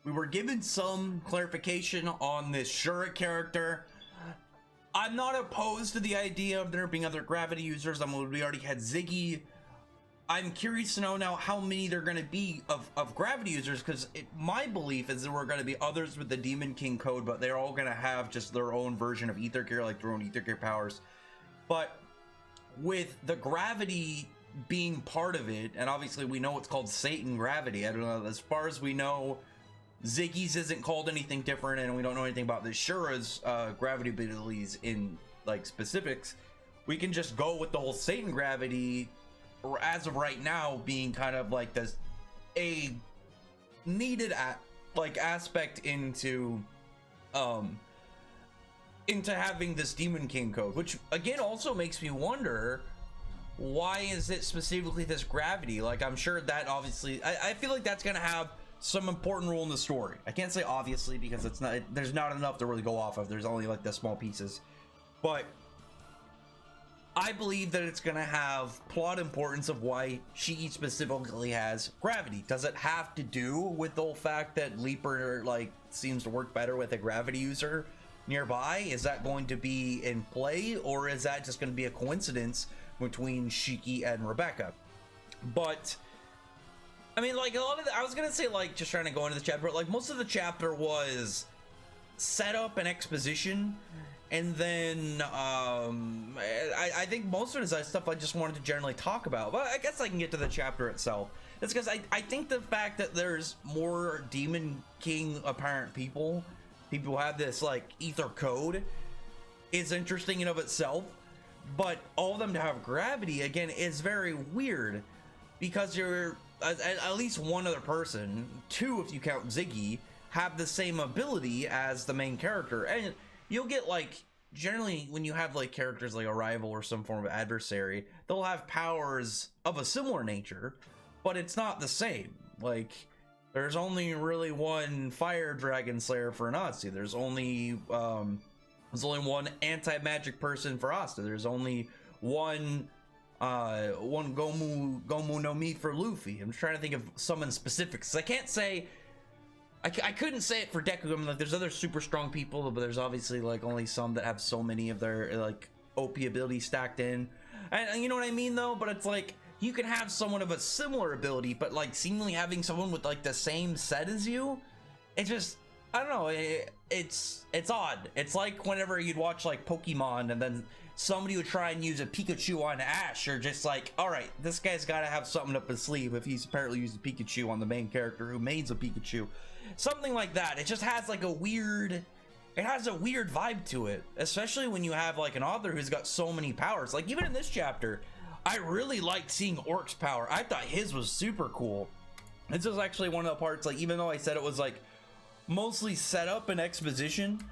We were given some clarification on this Shura character. I'm not opposed to the idea of there being other gravity users. I mean, we already had Ziggy. I'm curious to know now how many there are going to be of gravity users, because my belief is there were going to be others with the Demon King code, but they're all going to have just their own version of Ether Gear, like their own Ether Gear powers. But with the gravity being part of it, and obviously we know it's called Satan Gravity. I don't know, as far as we know, Ziggy's isn't called anything different, and we don't know anything about the Shura's gravity abilities in like specifics. We can just go with the whole Satan Gravity, or as of right now, being kind of like this a needed aspect into having this Demon King code, which again also makes me wonder, why is it specifically this gravity? Like, I'm sure that obviously I feel like that's gonna have some important role in the story. I can't say obviously because it's not, there's not enough to really go off of. There's only like the small pieces, but I believe that it's gonna have plot importance of why Shiki specifically has gravity. Does it have to do with the whole fact that Leaper like seems to work better with a gravity user nearby? Is that going to be in play, or is that just going to be a coincidence between Shiki and Rebecca? But I mean, like, a lot of I was gonna say, like, just trying to go into the chapter, but like most of the chapter was setup and exposition, and then I think most of it is stuff I just wanted to generally talk about. But I guess I can get to the chapter itself. It's because I think the fact that there's more Demon King apparent people who have this like ether code is interesting in of itself, but all of them to have gravity again is very weird, because you're at least one other person, two if you count Ziggy, have the same ability as the main character. And you'll get like, generally when you have like characters like a rival or some form of adversary, they'll have powers of a similar nature, but it's not the same. Like, there's only really one Fire Dragon Slayer for Natsu. There's only one anti-magic person for Asta. There's only one Gomu no Mi for Luffy. I'm trying to think of someone specific, because I can't say, I couldn't say it for Deku. I mean, like, there's other super strong people, but there's obviously like only some that have so many of their like OP abilities stacked in, and you know what I mean though. But it's like, you can have someone of a similar ability, but like seemingly having someone with like the same set as you, it just, I don't know, it's odd. It's like whenever you'd watch like Pokemon and then somebody would try and use a Pikachu on Ash, you're just like, all right, this guy's got to have something up his sleeve if he's apparently used a Pikachu on the main character who made a Pikachu. Something like that. It just has like a weird, it has a weird vibe to it, especially when you have like an author who's got so many powers. Like, even in this chapter, I really liked seeing Orc's power. I thought his was super cool. This was actually one of the parts, like, even though I said it was like mostly setup and exposition,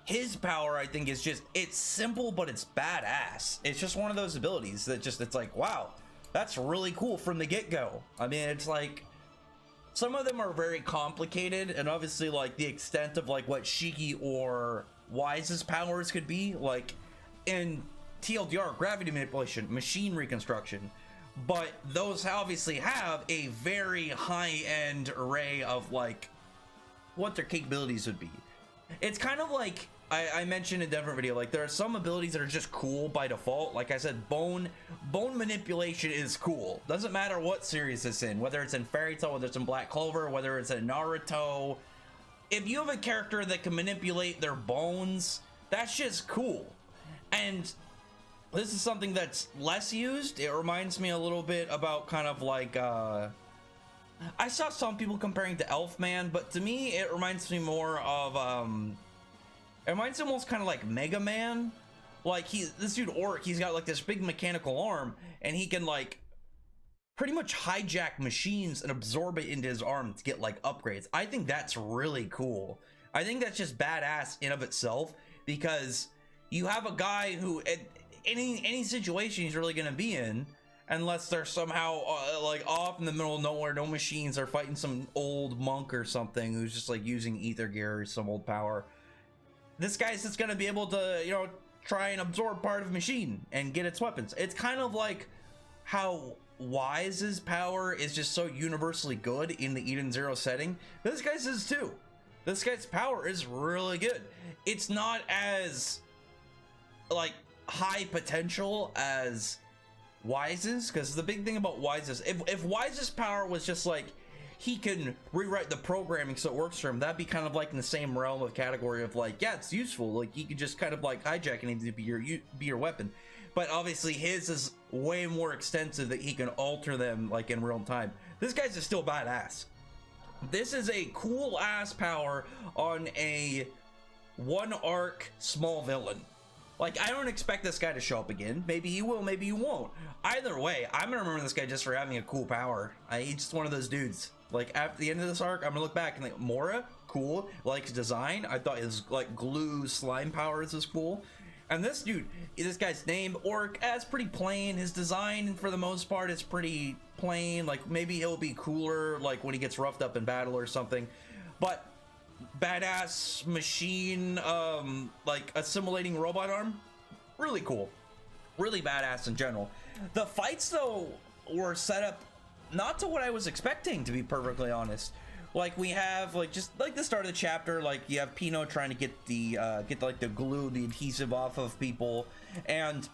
his power, I think, is just, it's simple, but it's badass. It's just one of those abilities that just, it's like, wow, that's really cool from the get-go. I mean, it's like, some of them are very complicated, and obviously, like, the extent of, like, what Shiki or Wise's powers could be, like, in TLDR, gravity manipulation, machine reconstruction, but those obviously have a very high-end array of, like, what their capabilities would be. It's kind of like I mentioned in a different video, like, there are some abilities that are just cool by default. Like I said, bone manipulation is cool. Doesn't matter what series it's in, whether it's in Fairy Tail, whether it's in Black Clover, whether it's in Naruto. If you have a character that can manipulate their bones, that's just cool. And this is something that's less used. It reminds me a little bit about kind of like I saw some people comparing to Elfman, but to me it reminds me more of it reminds me almost kind of like Mega Man. Like, this dude Orc, he's got like this big mechanical arm, and he can like pretty much hijack machines and absorb it into his arm to get like upgrades. I think that's really cool. I think that's just badass in of itself, because you have a guy who at any situation he's really gonna be in, unless they're somehow like off in the middle of nowhere, no machines, are fighting some old monk or something who's just like using ether gear or some old power. This guy's just gonna be able to, you know, try and absorb part of a machine and get its weapons. It's kind of like how Wise's power is just so universally good in the Eden Zero setting, this guy's is too. This guy's power is really good. It's not as like high potential as Wise's, because the big thing about Wise's, if Wise's power was just like he can rewrite the programming so it works for him, that'd be kind of like in the same realm of category of like, yeah, it's useful, like he could just kind of like hijack anything to be your weapon. But obviously his is way more extensive that he can alter them like in real time. This guy's is still badass. This is a cool ass power on a one arc small villain. Like, I don't expect this guy to show up again. Maybe he will, maybe he won't. Either way, I'm gonna remember this guy just for having a cool power. He's just one of those dudes. Like, after the end of this arc, I'm gonna look back and think, Mora, cool. Like his design, I thought his like glue slime powers was cool. And this dude, this guy's name, Orc, is pretty plain. His design, for the most part, is pretty plain. Like, maybe he'll be cooler, like, when he gets roughed up in battle or something. But, badass machine, like, assimilating robot arm, really cool. Really badass in general. The fights, though, were set up not to what I was expecting, to be perfectly honest. Like, we have, like, just like the start of the chapter, like, you have Pino trying to get the like the glue, the adhesive off of people. And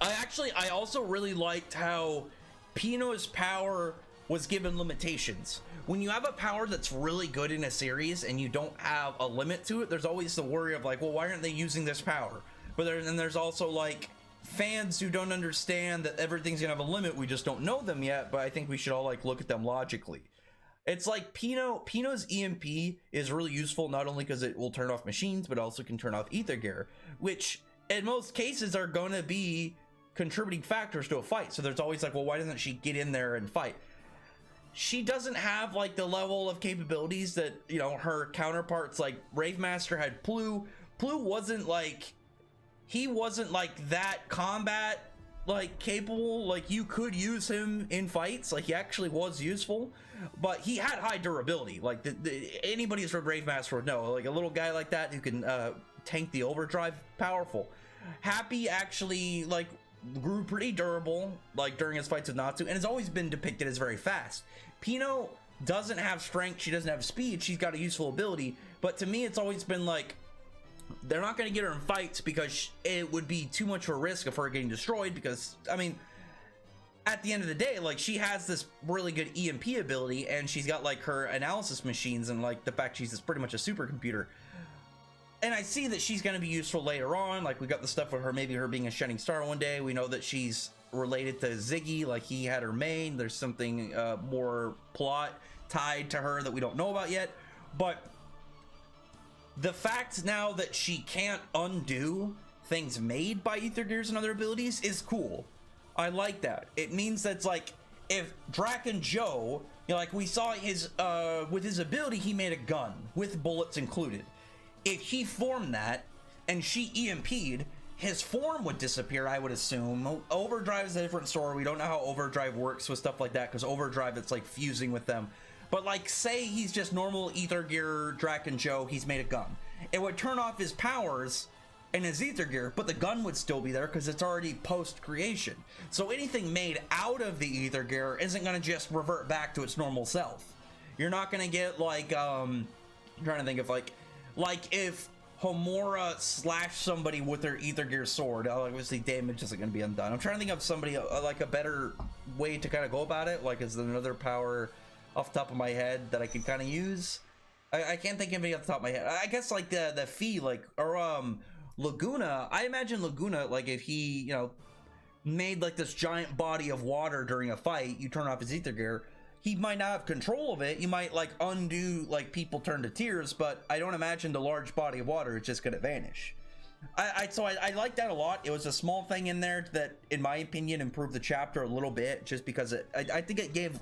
I also really liked how Pino's power was given limitations. When you have a power that's really good in a series and you don't have a limit to it, there's always the worry of like, well, why aren't they using this power? But then there's also like fans who don't understand that everything's gonna have a limit. We just don't know them yet, but I think we should all like look at them logically. It's like Pino's EMP is really useful, not only because it will turn off machines, but also can turn off ether gear, which in most cases are going to be contributing factors to a fight. So there's always like, well, why doesn't she get in there and fight? She doesn't have like the level of capabilities that, you know, her counterparts like Ravemaster had. Plu wasn't like, he wasn't like that combat like capable. Like, you could use him in fights, like he actually was useful, but he had high durability. Like anybody who's read Ravemaster would know, like a little guy like that who can tank the overdrive, powerful. Happy actually like grew pretty durable like during his fights with Natsu, and has always been depicted as very fast. Pino doesn't have strength, she doesn't have speed, she's got a useful ability, but to me it's always been like, they're not going to get her in fights because it would be too much of a risk of her getting destroyed, because I mean, at the end of the day, like, she has this really good EMP ability, and she's got like her analysis machines, and like the fact she's pretty much a supercomputer. And I see that she's going to be useful later on. Like, we got the stuff with her, maybe her being a shining star one day. We know that she's related to Ziggy, like he had her main. There's something more plot tied to her that we don't know about yet. But the fact now that she can't undo things made by ether gears and other abilities is cool. I like that. It means that's like, if Draken Joe, you know, like we saw his with his ability, he made a gun with bullets included. If he formed that and she EMP'd, his form would disappear, I would assume. Overdrive is a different story. We don't know how Overdrive works with stuff like that, because Overdrive, it's like fusing with them. But like, say he's just normal ether gear Draken Joe, he's made a gun. It would turn off his powers and his ether gear, but the gun would still be there because it's already post-creation. So anything made out of the ether gear isn't going to just revert back to its normal self. You're not going to get like, I'm trying to think of like if Homura slashed somebody with their ether gear sword, obviously damage isn't going to be undone. I'm trying to think of somebody like a better way to kind of go about it. Like, is there another power off the top of my head that I could kind of use? I can't think of any off the top of my head. I guess like the Fee, like, or Laguna. I imagine Laguna, like if he, you know, made like this giant body of water during a fight, you turn off his ether gear, he might not have control of it. You might like undo, like people turn to tears, but I don't imagine the large body of water is just gonna vanish. So I like that a lot. It was a small thing in there that, in my opinion, improved the chapter a little bit, just because I think it gave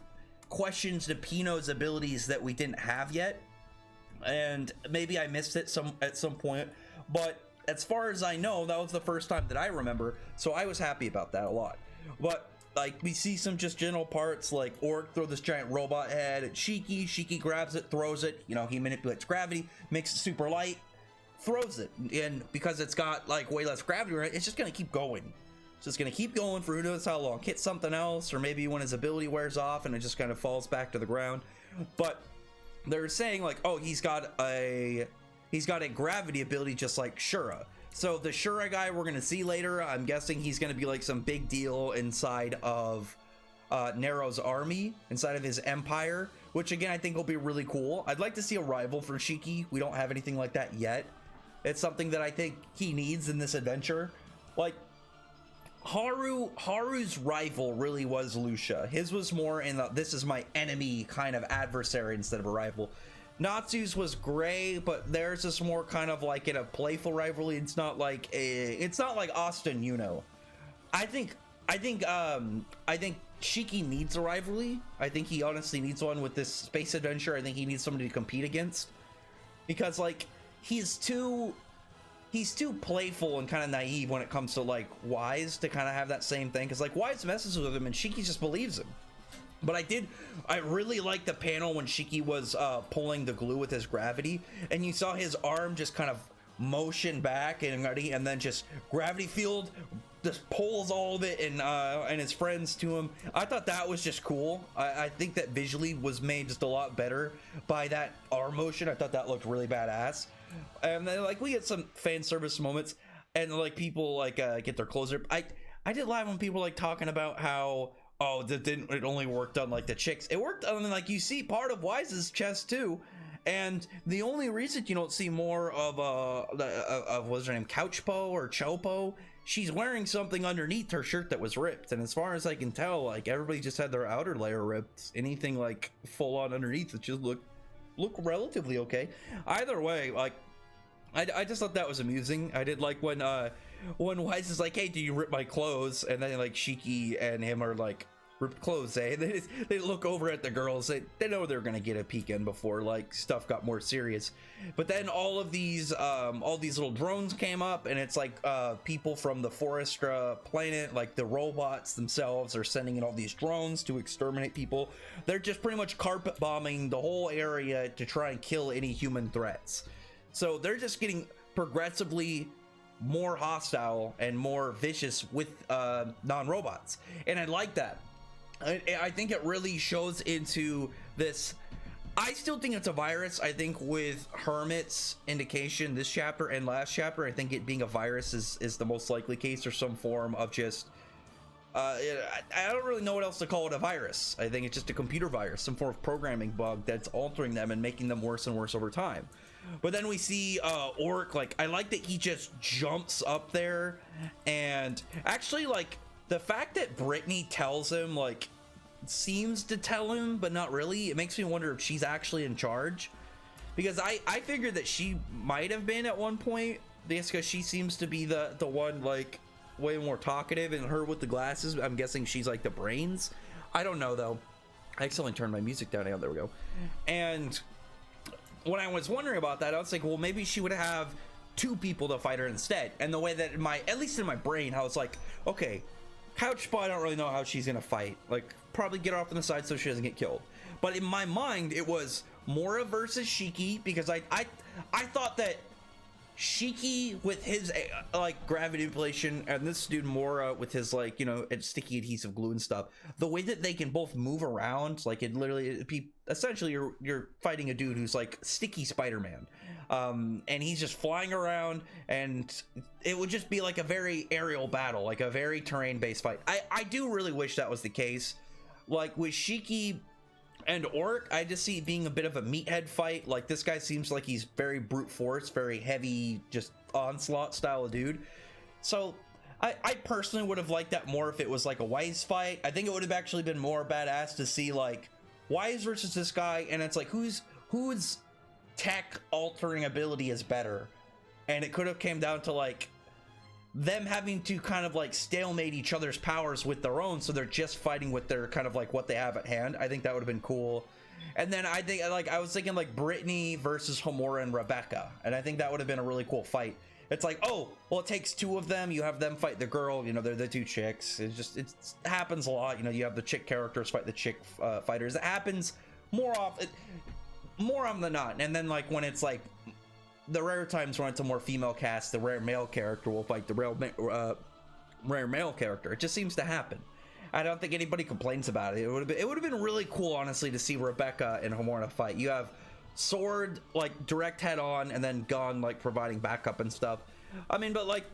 questions to Pino's abilities that we didn't have yet, and maybe I missed it at some point, but as far as I know, that was the first time that I remember, so I was happy about that a lot. But like, we see some just general parts, like Orc throw this giant robot head at Shiki. Shiki grabs it, throws it. You know, he manipulates gravity, makes it super light, throws it. And because it's got like way less gravity, right, it's just gonna keep going. Just gonna keep going for who knows how long. Hit something else, or maybe when his ability wears off and it just kind of falls back to the ground. But they're saying like, oh, he's got a gravity ability just like Shura. So the Shura guy we're gonna see later, I'm guessing he's gonna be like some big deal inside of Nero's army, inside of his empire, which again I think will be really cool. I'd like to see a rival for Shiki. We don't have anything like that yet. It's something that I think he needs in this adventure. Like Haru's rival really was Lucia. His was more in the this is my enemy kind of adversary instead of a rival. Natsu's was gray, but theirs is more kind of like in a playful rivalry. It's not like Austin, you know. I think Shiki needs a rivalry. I think he honestly needs one with this space adventure. I think he needs somebody to compete against, because like he's too playful and kind of naive when it comes to like Wise to kind of have that same thing, because like Wise messes with him and Shiki just believes him. But I really liked the panel when Shiki was pulling the glue with his gravity, and you saw his arm just kind of motion back and then just gravity field just pulls all of it and his friends to him. I thought that was just cool. I think that visually was made just a lot better by that arm motion. I thought that looked really badass. And then like we get some fan service moments, and like people like get their clothes ripped. I did laugh when people like talking about how, oh, it only worked on like the chicks. It worked on like you see part of Wise's chest too. And the only reason you don't see more of what's her name, Couchpo or Chopo, she's wearing something underneath her shirt that was ripped. And as far as I can tell, like everybody just had their outer layer ripped. Anything like full on underneath, it just look relatively okay. Either way, like I just thought that was amusing. I did like when Wise is like, hey, do you rip my clothes? And then like Shiki and him are like, ripped clothes, eh? They look over at the girls. They know they're gonna get a peek in before like stuff got more serious. But then all these little drones came up, and it's like people from the Forestra planet, like the robots themselves, are sending in all these drones to exterminate people. They're just pretty much carpet bombing the whole area to try and kill any human threats. So they're just getting progressively more hostile and more vicious with non-robots, and I like that. I think it really shows into this. I still think it's a virus. I think with Hermit's indication this chapter and last chapter, I think it being a virus is the most likely case, or some form of just I don't really know what else to call it. A virus. I think it's just a computer virus, some form of programming bug that's altering them and making them worse and worse over time. But then we see Orc, like I like that he just jumps up there, and actually like the fact that Brittany tells him, like, seems to tell him, but not really, it makes me wonder if she's actually in charge. Because I figured that she might have been at one point, because she seems to be the one, like, way more talkative, and her with the glasses, I'm guessing she's, like, the brains. I don't know, though. I accidentally turned my music down. There we go. And when I was wondering about that, I was like, well, maybe she would have two people to fight her instead. And the way that, at least in my brain, I was like, okay, Couchpaw, I don't really know how she's gonna fight. Like, probably get her off on the side so she doesn't get killed. But in my mind, it was Mora versus Shiki, because I thought that Shiki with his like gravity manipulation, and this dude Mora with his, like, you know, sticky adhesive glue and stuff, the way that they can both move around, like it literally essentially you're fighting a dude who's like sticky Spider-Man. And he's just flying around, and it would just be like a very aerial battle, like a very terrain-based fight. I do really wish that was the case. Like with Shiki and Orc, I just see it being a bit of a meathead fight. Like this guy seems like he's very brute force, very heavy, just onslaught style of dude. So I personally would have liked that more if it was like a Wise fight. I think it would have actually been more badass to see like Wise versus this guy, and it's like who's tech altering ability is better, and it could have came down to like them having to kind of like stalemate each other's powers with their own, so they're just fighting with their kind of like what they have at hand. I think that would have been cool. And then I think like I was thinking like Brittany versus Homura and Rebecca, and I think that would have been a really cool fight. It's like, oh well, it takes two of them, you have them fight the girl, you know, they're the two chicks. It happens a lot, you know, you have the chick characters fight the chick fighters. It happens more often than not. And then like when it's like the rare times when it's a more female cast, the rare male character will fight the rare male character. It just seems to happen. I don't think anybody complains about it. It would have been really cool, honestly, to see Rebecca and Homura fight. You have sword, like, direct head on, and then gun, like, providing backup and stuff. I mean, but, like,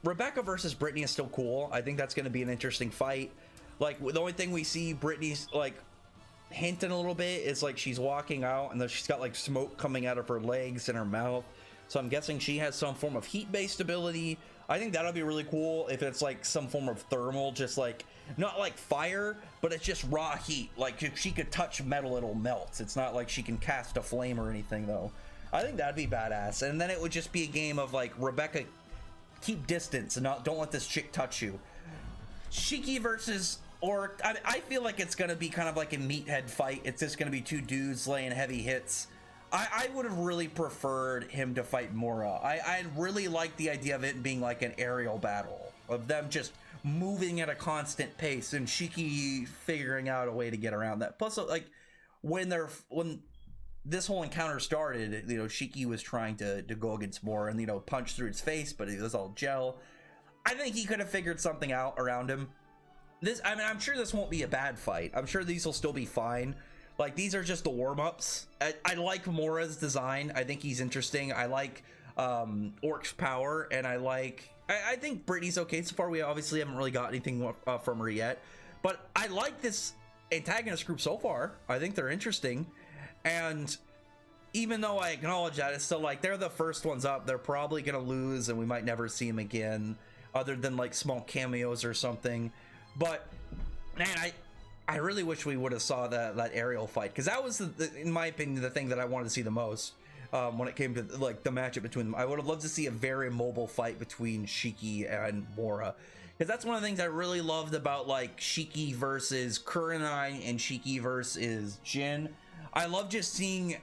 Rebecca versus Brittany is still cool. I think that's going to be an interesting fight. Like, the only thing we see Brittany's, like, hinting a little bit is, like, she's walking out, and then she's got, like, smoke coming out of her legs and her mouth. So I'm guessing she has some form of heat-based ability. I think that'll be really cool if it's, like, some form of thermal, just, like, not like fire, but it's just raw heat. Like, if she could touch metal, it'll melt. It's not like she can cast a flame or anything, though. I think that'd be badass. And then it would just be a game of, like, Rebecca, keep distance and don't let this chick touch you. Shiki versus Orc. I feel like it's gonna be kind of like a meathead fight. It's just gonna be two dudes laying heavy hits. I would have really preferred him to fight Mora. I really like the idea of it being like an aerial battle, of them just moving at a constant pace and Shiki figuring out a way to get around that. Plus, like, when this whole encounter started, you know, Shiki was trying to go against Mora and, you know, punch through his face, but it was all gel. I think he could have figured something out around him. I mean, I'm sure this won't be a bad fight. I'm sure these will still be fine. Like, these are just the warm-ups. I like Mora's design. I think he's interesting. I like Orc's power, and I think Brittany's okay so far. We obviously haven't really got anything from her yet, but I like this antagonist group so far. I think they're interesting, and even though I acknowledge that, it's still like they're the first ones up. They're probably gonna lose, and we might never see them again, other than like small cameos or something. But man, I really wish we would have saw that aerial fight, because that was, in my opinion, the thing that I wanted to see the most when it came to like the matchup between them. I would have loved to see a very mobile fight between Shiki and Mora, because that's one of the things I really loved about like Shiki versus Kurenai and Shiki versus Jin. I love just seeing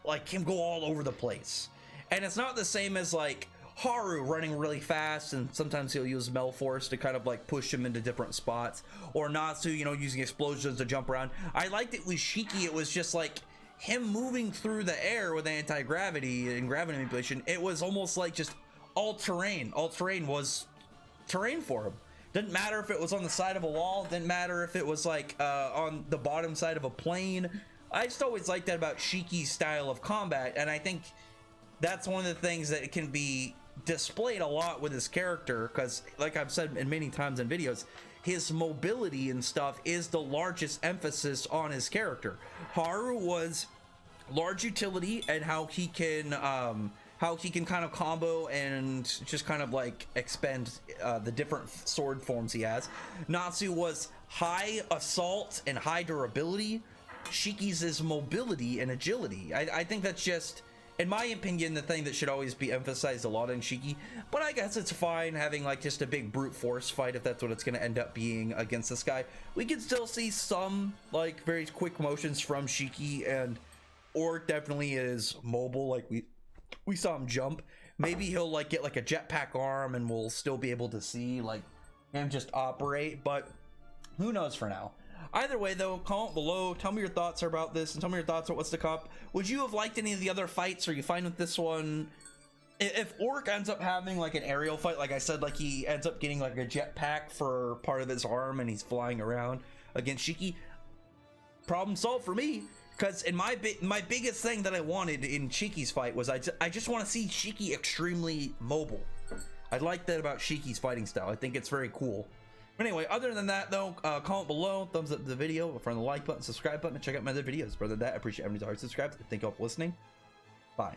like him go all over the place, and it's not the same as like Haru running really fast, and sometimes he'll use Mel Force to kind of like push him into different spots, or Natsu, you know, using explosions to jump around. I liked it with Shiki. It was just like him moving through the air with anti-gravity and gravity manipulation. It was almost like just all terrain. All terrain was terrain for him. Didn't matter if it was on the side of a wall. Didn't matter if it was like on the bottom side of a plane. I just always liked that about Shiki's style of combat, and I think that's one of the things that can be displayed a lot with his character, because like I've said many times in videos, his mobility and stuff is the largest emphasis on his character. Haru was large utility and how he can kind of combo and just kind of like expend the different sword forms he has. Natsu was high assault and high durability. Shiki's is mobility and agility. I think that's just, in my opinion, the thing that should always be emphasized a lot in Shiki. But I guess it's fine having like just a big brute force fight if that's what it's going to end up being against this guy. We can still see some like very quick motions from Shiki, and Orc definitely is mobile. Like we saw him jump. Maybe he'll like get like a jetpack arm and we'll still be able to see like him just operate, but who knows for now. Either way though, comment below, tell me your thoughts about this, and tell me your thoughts on what's to come. Would you have liked any of the other fights? Are you fine with this one? If Orc ends up having like an aerial fight, like I said, like he ends up getting like a jetpack for part of his arm and he's flying around against Shiki, problem solved for me. Because in my biggest thing that I wanted in Shiki's fight was I just want to see Shiki extremely mobile. I like that about Shiki's fighting style. I think it's very cool. Anyway, other than that though, comment below, thumbs up the video, friend the like button, subscribe button, and check out my other videos. Other than that, I appreciate everybody who's already subscribed. Thank you all for listening. Bye.